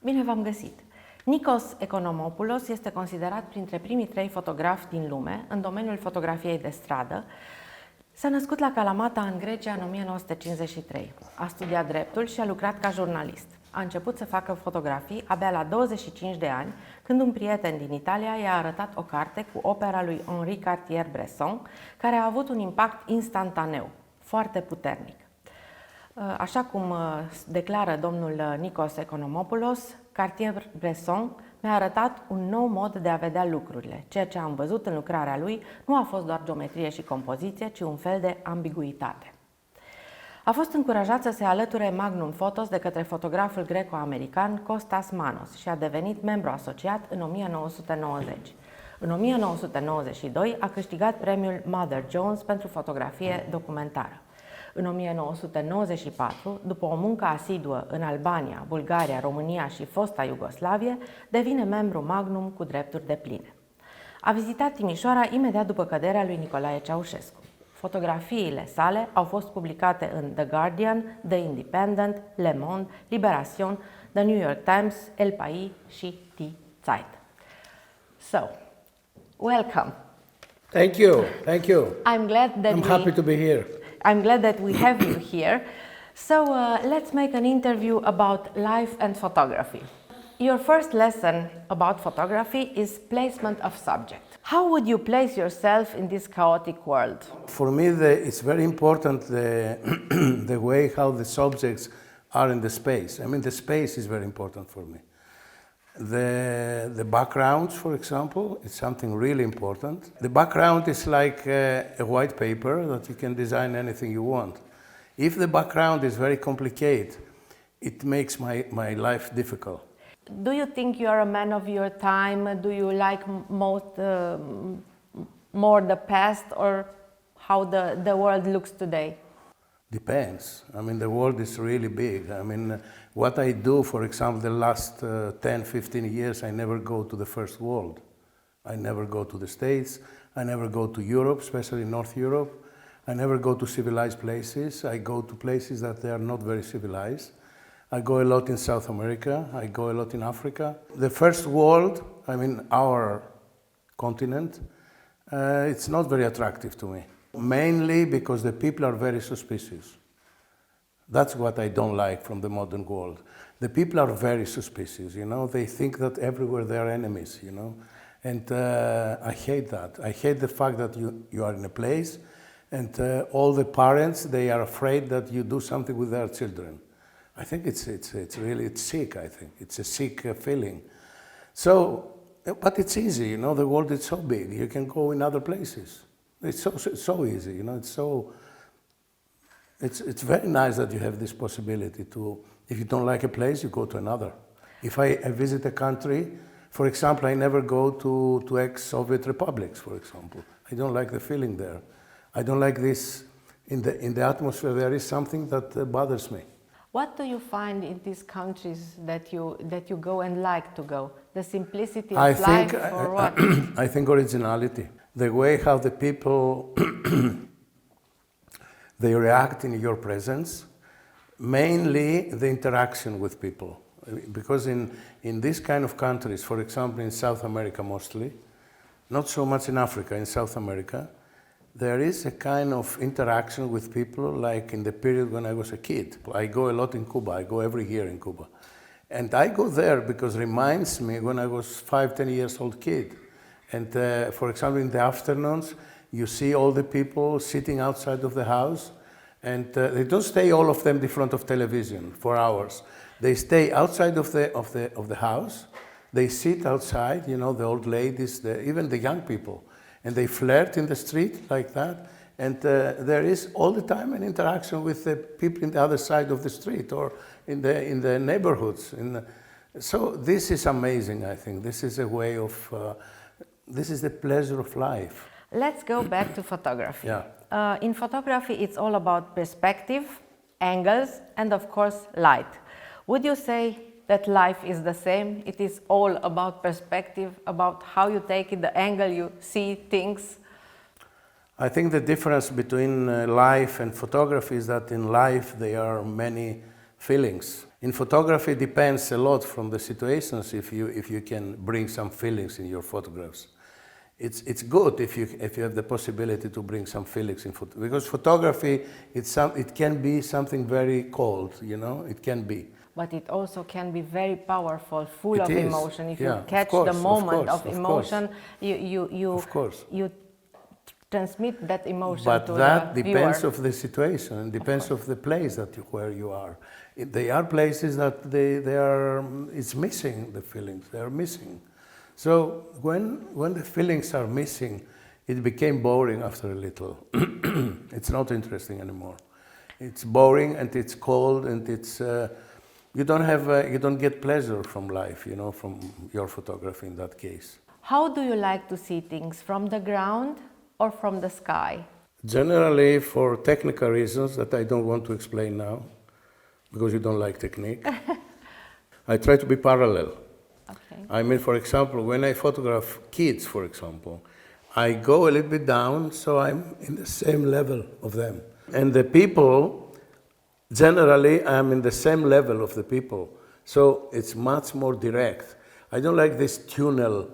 Bine v-am găsit! Nikos Economopoulos este considerat printre primii 3 fotografi din lume în domeniul fotografiei de stradă. S-a născut la Kalamata, în Grecia, în 1953. A studiat dreptul și a lucrat ca jurnalist. A început să facă fotografii abia la 25 de ani, când un prieten din Italia i-a arătat o carte cu opera lui Henri Cartier-Bresson, care a avut un impact instantaneu, foarte puternic. Așa cum declară domnul Nikos Economopoulos, Cartier-Bresson mi-a arătat un nou mod de a vedea lucrurile. Ceea ce am văzut în lucrarea lui nu a fost doar geometrie și compoziție, ci un fel de ambiguitate. A fost încurajat să se alăture Magnum Photos de către fotograful greco-american Costas Manos și a devenit membru asociat în 1990. În 1992 a câștigat premiul Mother Jones pentru fotografie documentară. În 1994, după o muncă asiduă în Albania, Bulgaria, România și fosta Iugoslavie, devine membru Magnum cu drepturi depline. A vizitat Timisoara imediat după căderea lui Nicolae Ceaușescu. Fotografiile sale au fost publicate în The Guardian, The Independent, Le Monde, Libération, The New York Times, El País și Die Zeit. So, welcome. Thank you. Thank you. I'm happy to be here. I'm glad that we have you here. So let's make an interview about life and photography. Your first lesson about photography is placement of subject. How would you place yourself in this chaotic world? For me, it's very important the way how the subjects are in the space. I mean, the space is very important for me. The backgrounds, for example, is something really important. The background is like a white paper that you can design anything you want. If the background is very complicated, it makes my life difficult. Do you think you are a man of your time? Do you like more the past or how the world looks today? Depends. I mean, the world is really big. I mean, what I do, for example, the last 10, 15 years, I never go to the first world. I never go to the States. I never go to Europe, especially North Europe. I never go to civilized places. I go to places that they are not very civilized. I go a lot in South America. I go a lot in Africa. The first world, I mean, our continent, it's not very attractive to me. Mainly because the people are very suspicious. That's what I don't like from the modern world. The people are very suspicious, you know. They think that everywhere they are enemies, you know. And I hate that. I hate the fact that you are in a place and all the parents, they are afraid that you do something with their children. I think it's sick, I think. It's a sick feeling. So, but it's easy, you know. The world is so big. You can go in other places. It's so easy, you know. It's very nice that you have this possibility to, if you don't like a place, you go to another. If I visit a country, for example, I never go to ex-Soviet republics, for example. I don't like the feeling there. I don't like this, in the atmosphere there is something that bothers me. What do you find in these countries that you go and like to go? The simplicity I of think, life or what? I think originality. The way how the people they react in your presence, mainly the interaction with people. Because in these kind of countries, for example in South America mostly, not so much in Africa, in South America, there is a kind of interaction with people like in the period when I was a kid. I go a lot in Cuba, I go every year in Cuba. And I go there because it reminds me when I was 5, 10 years old kid. And for example, in the afternoons, you see all the people sitting outside of the house, and they don't stay all of them in front of television for hours. They stay outside of the house. They sit outside, you know, the old ladies, even the young people, and they flirt in the street like that. And there is all the time an interaction with the people in the other side of the street or in the neighborhoods. So this is amazing, I think. This is a way of. This is the pleasure of life. Let's go back to photography. Yeah. In photography, it's all about perspective, angles, and of course, light. Would you say that life is the same? It is all about perspective, about how you take it, the angle you see things? I think the difference between life and photography is that in life there are many feelings. In photography, it depends a lot from the situations if you can bring some feelings in your photographs. It's good if you have the possibility to bring some feelings in because photography it can be something very cold, you know, it can be. But it also can be very powerful, full of is. emotion. If Yeah, you catch of the course, moment of of emotion, Of course. you transmit that emotion But to that the depends viewer. of the situation, and depends of the place where you are. There are places that it's missing the feelings. They are missing. So when the feelings are missing, it became boring after a little. It's not interesting anymore. It's boring and it's cold and it's you don't get pleasure from life, you know, from your photography in that case. How do you like to see things, from the ground or from the sky? Generally, for technical reasons that I don't want to explain now, because you don't like technique, I try to be parallel. Okay. I mean, for example, when I photograph kids, for example, I go a little bit down, so I'm in the same level of them. And the people, generally, I'm in the same level of the people. So it's much more direct. I don't like this tunnel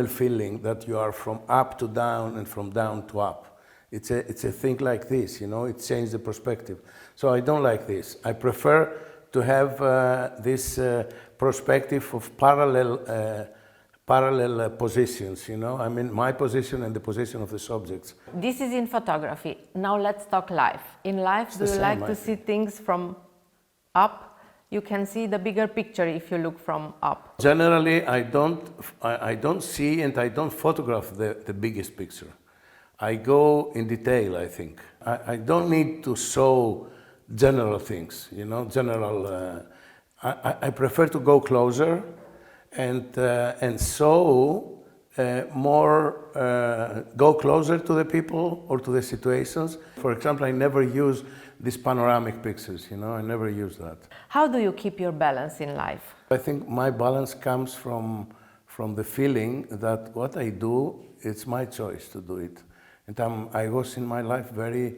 feeling that you are from up to down and from down to up. It's a thing like this, you know, it changes the perspective. So I don't like this. I prefer to have this perspective of parallel positions, you know. I mean, my position and the position of the subjects. This is in photography. Now let's talk life. In life, do you like to see things from up? You can see the bigger picture if you look from up. Generally, I don't see and I don't photograph the biggest picture. I go in detail, I think. I don't need to show general things, you know, I prefer to go closer and show go closer to the people or to the situations. For example, I never use these panoramic pictures, you know, I never use that. How do you keep your balance in life? I think my balance comes from the feeling that what I do, it's my choice to do it. And I was in my life very,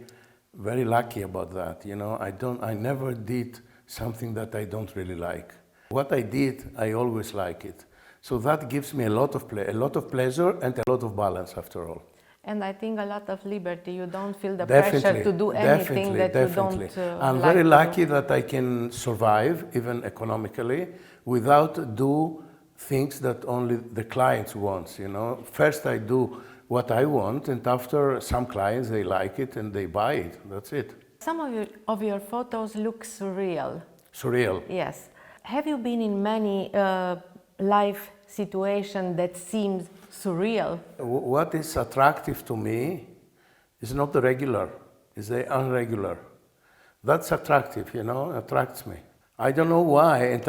very lucky about that, you know. I never did something that I don't really like. What I did, I always like it. So that gives me a lot of pleasure and a lot of balance after all. And I think a lot of liberty. You don't feel the Definitely, pressure to do anything that you don't I'm like very to lucky do. that I can survive, even economically, without do things that only the clients want, you know. First I do what I want, and after some clients, they like it and they buy it. That's it. Some of your photos look surreal. Surreal. Yes. Have you been in many life situations that seems surreal? What is attractive to me is not the regular, it's the unregular. That's attractive, you know, attracts me. I don't know why, and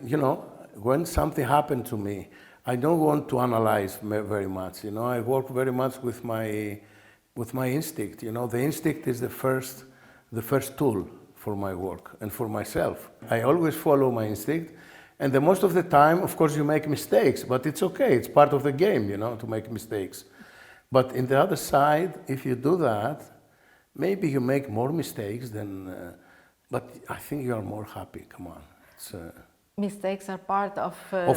you know, when something happened to me, I don't want to analyze very much, you know. I work very much with my instinct, you know. The instinct is the first tool for my work and for myself. I always follow my instinct, and the most of the time, of course, you make mistakes, but it's okay, it's part of the game, you know, to make mistakes. But in the other side, if you do that, maybe you make more mistakes than, but I think you are more happy, come on. Mistakes are part of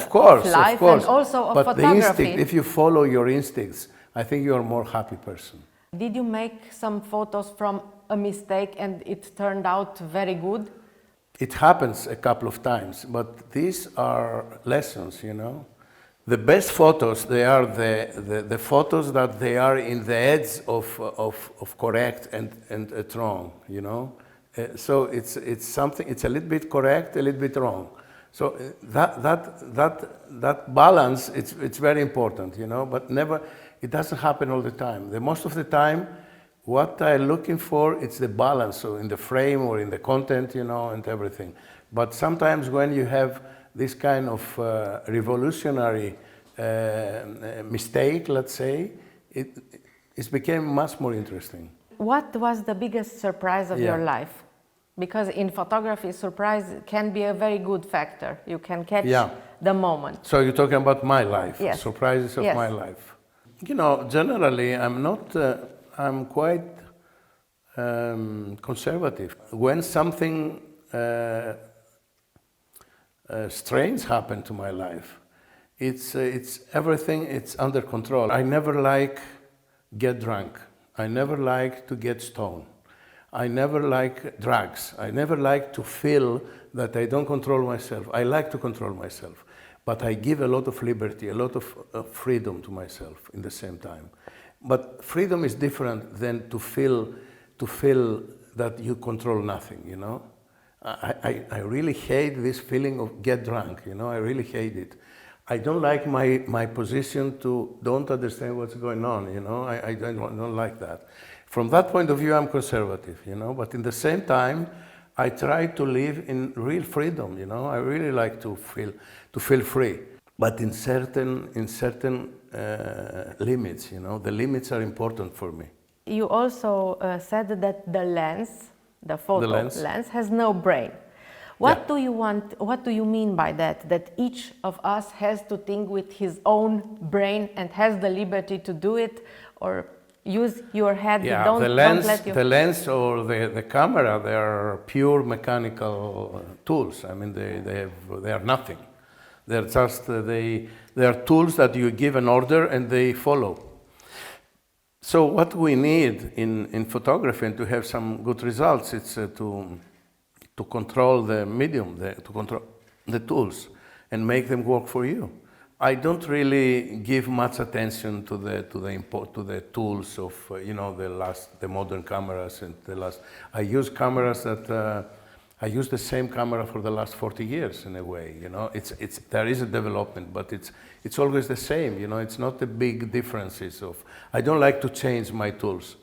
course, life of course. and also of but photography. The instinct, if you follow your instincts, I think you are a more happy person. Did you make some photos from a mistake and it turned out very good? It happens a couple of times, but these are lessons, you know. The best photos, they are the photos that they are in the edge of correct and wrong, you know. So it's something, it's a little bit correct, a little bit wrong. So that balance, it's very important, you know, but it doesn't happen all the time. The most of the time, what I'm looking for, it's the balance, so in the frame or in the content, you know, and everything. But sometimes when you have this kind of revolutionary mistake, let's say, it became much more interesting. What was the biggest surprise of your life? Because in photography, surprise can be a very good factor. You can catch the moment. So you're talking about my life, yes. Surprises of my life. You know, generally, I'm quite conservative. When something strange happen to my life. It's everything. It's under control. I never get drunk. I never like to get stoned. I never like drugs. I never like to feel that I don't control myself. I like to control myself, but I give a lot of liberty, a lot of freedom to myself in the same time. But freedom is different than to feel that you control nothing, you know. I really hate this feeling of get drunk, you know. I really hate it. I don't like my position to don't understand what's going on, you know. I don't like that. From that point of view, I'm conservative, you know. But in the same time, I try to live in real freedom, you know. I really like to feel free, but in certain limits, you know. The limits are important for me. You also said that the lens, the photo lens, has no brain. What do you mean by that? That each of us has to think with his own brain and has the liberty to do it, or use your head? Yeah, don't let the lens or the camera, they are pure mechanical tools. I mean, they are nothing. They're just they are tools that you give an order and they follow. So what we need in photography and to have some good results, it's to control the medium, to control the tools and make them work for you. I don't really give much attention to the tools of you know, the modern cameras and the last. I use cameras that I use the same camera for the last 40 years in a way. You know, there is a development, but it's always the same. You know, it's not the big differences of. I don't like to change my tools.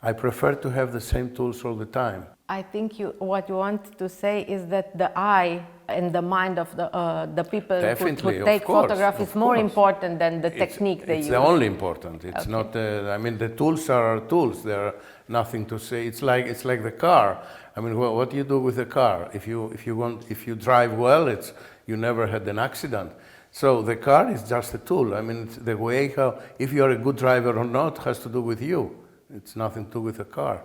I prefer to have the same tools all the time. I think what you want to say is that the eye and the mind of the people who take photographs is more important than the technique they use. It's the only important. It's not. I mean, the tools are tools. There are nothing to say. It's like the car. I mean, what do you do with the car? If you drive well, you never had an accident. So the car is just a tool. I mean, it's the way how if you are a good driver or not has to do with you. It's nothing to do with the car.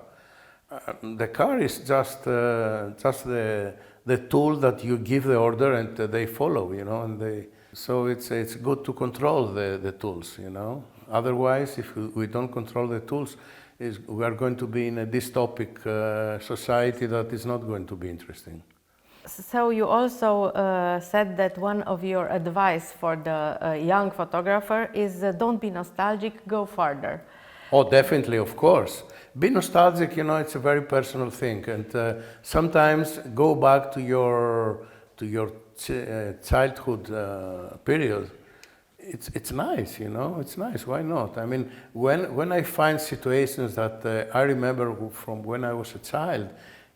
The car is just the tool that you give the order and they follow, you know, and so it's good to control the tools, you know. Otherwise, if we don't control the tools, we are going to be in a dystopic society that is not going to be interesting. So you also said that one of your advice for the young photographer is don't be nostalgic, go farther. Oh, definitely, of course. Be nostalgic, you know, it's a very personal thing, and sometimes go back to your childhood period. It's nice, you know. It's nice. Why not? I mean, when I find situations that I remember from when I was a child,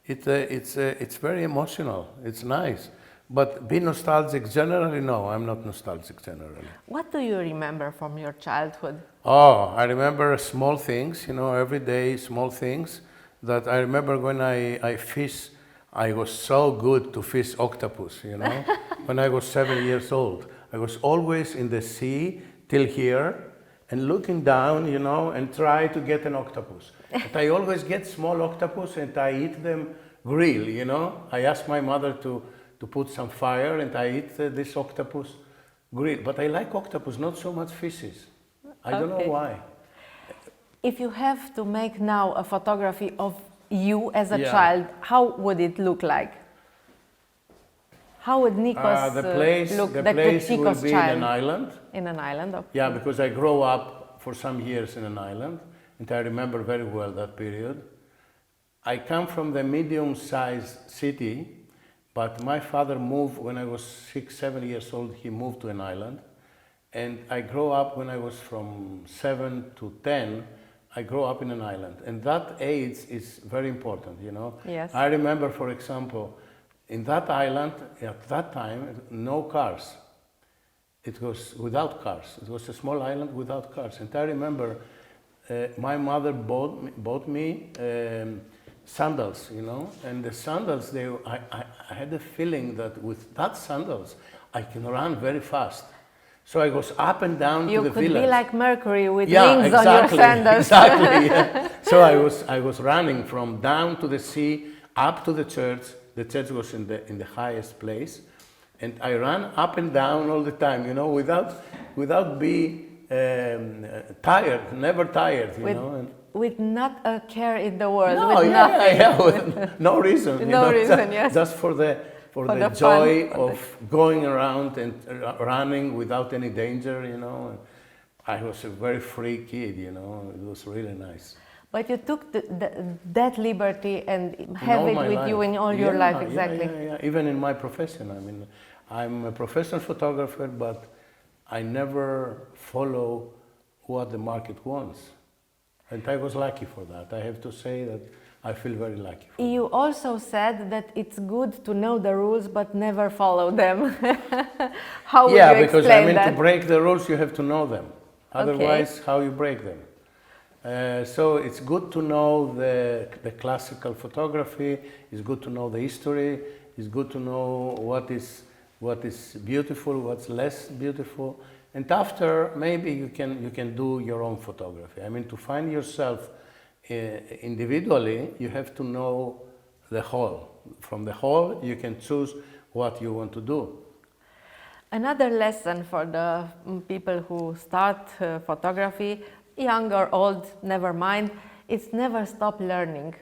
it's very emotional. It's nice. But be nostalgic generally? No, I'm not nostalgic generally. What do you remember from your childhood? Oh, I remember small things, you know, everyday small things. That I remember when I fish, I was so good to fish octopus, you know. When I was 7 years old, I was always in the sea till here and looking down, you know, and try to get an octopus. But I always get small octopus and I eat them grilled, you know. I asked my mother to put some fire and I eat this octopus grilled. But I like octopus, not so much fishes. I don't know why. If you have to make now a photography of you as a child, how would it look like? How would Nikos the place look? The place will be in an island. In an island, okay. Yeah, because I grew up for some years in an island, and I remember very well that period. I come from the medium-sized city, but my father moved when I was 6, 7 years old. He moved to an island. And I grew up when I was from 7 to 10, I grew up in an island. And that age is very important, you know. Yes. I remember, for example, in that island, at that time, no cars. It was without cars. It was a small island without cars. And I remember my mother bought me sandals, you know. And the sandals, I had a feeling that with that sandals, I can run very fast. So I was up and down to the village. You could be like Mercury with wings on your sandals. Exactly, yeah. So I was running from down to the sea, up to the church. The church was in the highest place. And I ran up and down all the time, you know, without being tired, never tired, you know. And with not a care in the world, no, with nothing. with no reason. You No know, reason, yes. Just for the the joy fun, of going around and running without any danger, you know. And I was a very free kid, you know. It was really nice. But you took that liberty and In have all it my with life. you in all your life, exactly. Yeah. Even in my profession, I mean, I'm a professional photographer, but I never follow what the market wants. And I was lucky for that. I have to say that I feel very lucky for You also said that it's good to know the rules but never follow them. How would you yeah, because I explain mean, that? to break the rules, you have to know them. Otherwise, how you break them? So it's good to know the classical photography. It's good to know the history. It's good to know what is beautiful, what's less beautiful. And after, maybe you can do your own photography. I mean, to find yourself individually, you have to know the whole. From the whole, you can choose what you want to do. Another lesson for the people who start photography, young or old, never mind, it's never stop learning.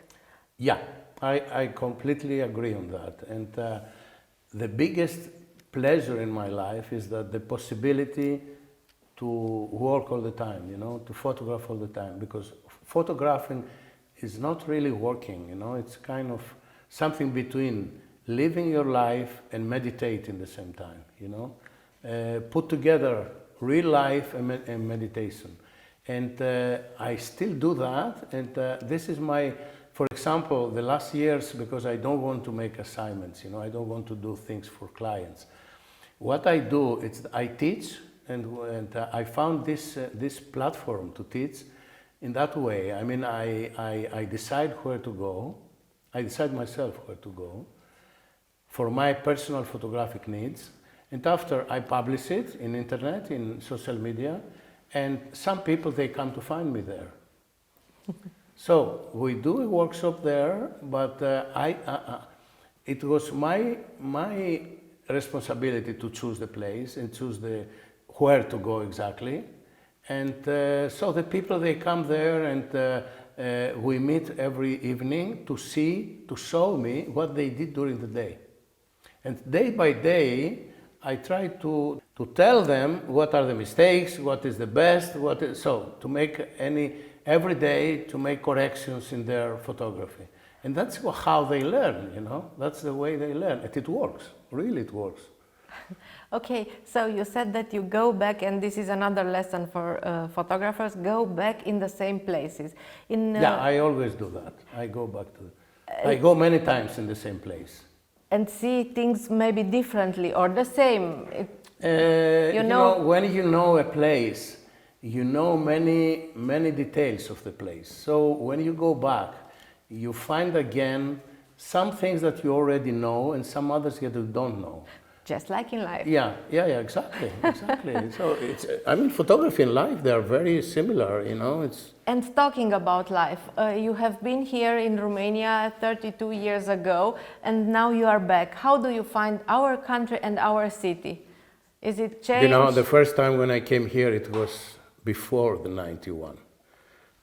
Yeah, I completely agree on that. And the biggest pleasure in my life is that the possibility to work all the time, you know, to photograph all the time, because photographing is not really working, you know, it's kind of something between living your life and meditating at the same time, you know, put together real life and meditation. And I still do that, and this is my, for example, the last years, because I don't want to make assignments, you know, I don't want to do things for clients. What I do is I teach, and I found this platform to teach in that way. I mean, I decide where to go. I decide myself where to go for my personal photographic needs. And after I publish it in internet, in social media, and some people, they come to find me there. So we do a workshop there, but it was my responsibility to choose the place and choose where to go exactly. And so the people, they come there, and we meet every evening to show me what they did during the day. And day by day, I try to tell them what are the mistakes, what is the best, so to make every day to make corrections in their photography. And that's how they learn, you know, that's the way they learn, and it works, really it works. Okay, so you said that you go back, and this is another lesson for photographers, go back in the same places. Yeah, I always do that. I go back I go many times in the same place. And see things maybe differently or the same. You know, when you know a place, you know many details of the place. So when you go back, you find again some things that you already know and some others that you don't know. Just like in life. Yeah, exactly. So I mean, photography and life, they are very similar, you know. And talking about life, you have been here in Romania 32 years ago, and now you are back. How do you find our country and our city? Is it changed? You know, the first time when I came here, it was before the 91.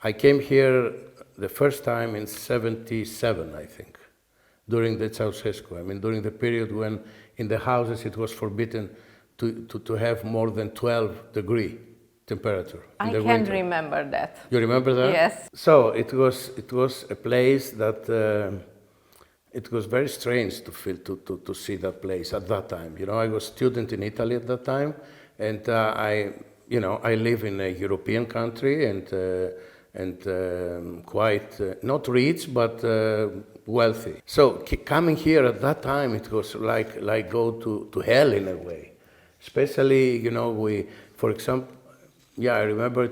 I came here the first time in 77, I think, during the Ceausescu. I mean, during the period when in the houses it was forbidden to have more than 12-degree temperature in the winter. I can remember that. You remember that? Yes. So it was a place that it was very strange to see that place at that time. You know, I was a student in Italy at that time, and I live in a European country and quite not rich but wealthy. So coming here at that time, it was like go to hell in a way. Especially, you know, for example, I remember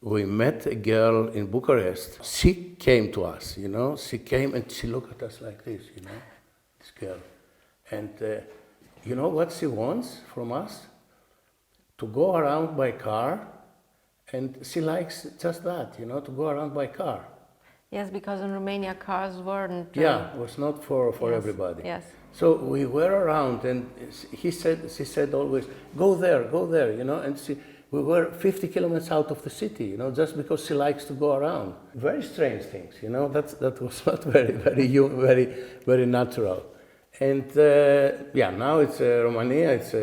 we met a girl in Bucharest. She came to us, you know. She came and she looked at us like this, you know, this girl. And you know what she wants from us? To go around by car, and she likes just that, you know, to go around by car. Yes, because in Romania cars weren't... it was not for yes, everybody. Yes. So we were around, and she said always, go there, you know, and we were 50 kilometers out of the city, you know, just because she likes to go around. Very strange things, you know, that was not very natural. And yeah, now it's Romania, it's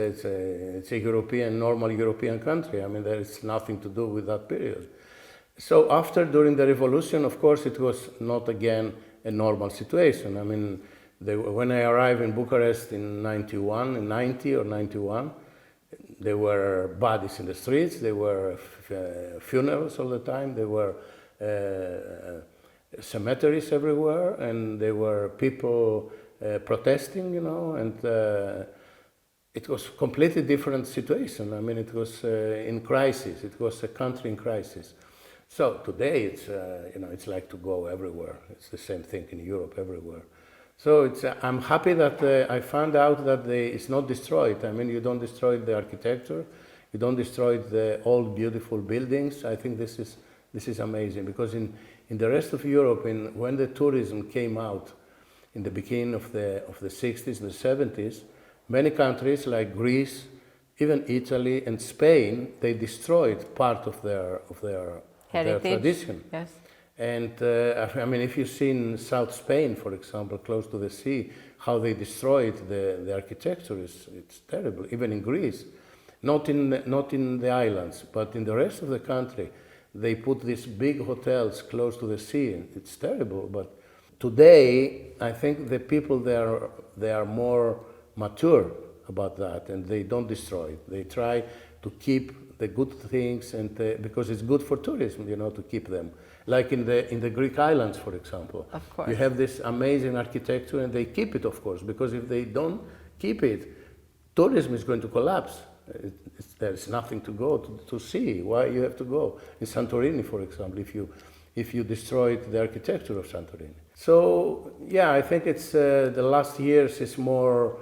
a normal European country. I mean, there is nothing to do with that period. So during the revolution, of course, it was not again a normal situation. I mean, when I arrived in Bucharest in 90 or 91, there were bodies in the streets, there were funerals all the time, there were cemeteries everywhere, and there were people protesting, you know, and it was a completely different situation. I mean, it was in crisis, it was a country in crisis. So today it's, you know, it's like to go everywhere. It's the same thing in Europe, everywhere. So I'm happy that I found out that it's not destroyed. I mean, you don't destroy the architecture, you don't destroy the old beautiful buildings. I think this is amazing, because in the rest of Europe, when the tourism came out in the beginning of the 60s and the 70s, many countries like Greece, even Italy and Spain, they destroyed part of their tradition. Yes. And I mean, if you've seen South Spain, for example, close to the sea, how they destroyed the architecture, it's terrible. Even in Greece, not in the islands, but in the rest of the country, they put these big hotels close to the sea. And it's terrible. But today, I think the people they are more mature about that, and they don't destroy it. They try to keep the good things, and because it's good for tourism, you know, to keep them. Like in the Greek islands, for example. Of course. You have this amazing architecture, and they keep it, of course, because if they don't keep it, tourism is going to collapse. There's nothing to go to see. Why you have to go? In Santorini, for example, if you destroyed the architecture of Santorini. So yeah, I think it's the last years is more,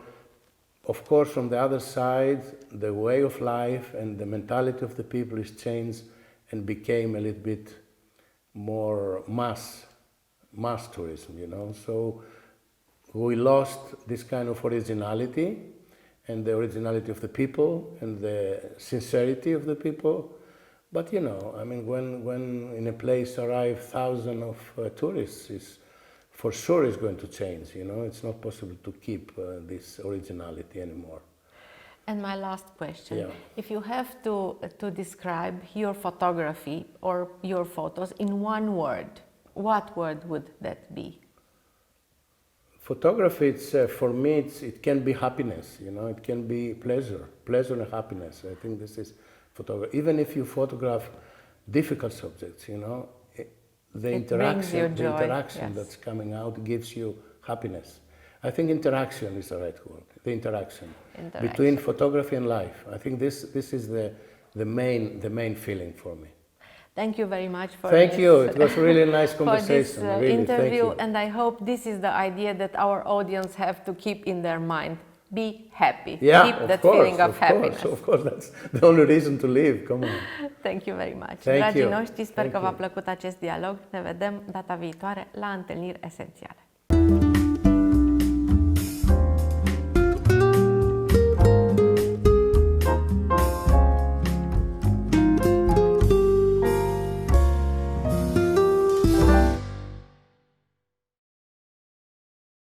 of course, from the other side, the way of life and the mentality of the people is changed and became a little bit more mass tourism, you know. So we lost this kind of originality, and the originality of the people and the sincerity of the people. But you know, I mean, when in a place arrive thousands of tourists, for sure is going to change, you know. It's not possible to keep this originality anymore. And my last question, Yeah. if you have to describe your photography or your photos in one word, what word would that be? Photography, for me, it can be happiness, you know, it can be pleasure and happiness. I think this is photography. Even if you photograph difficult subjects, you know, the interaction Yes. that's coming out gives you happiness. I think interaction is the right word. The interaction between photography and life. I think this is the main feeling for me. Thank you very much for Thank this, you. It was really a nice conversation. for this really. interview, Thank you. and I hope this is the idea that our audience have to keep in their mind. Be happy. Yeah, keep that feeling of happiness. Of course, that's the only reason to live. Come on. Thank you very much. Thank Dragii you. noștri, sper Thank că v-a you. plăcut acest dialog. Ne vedem data viitoare la întâlniri esențiale.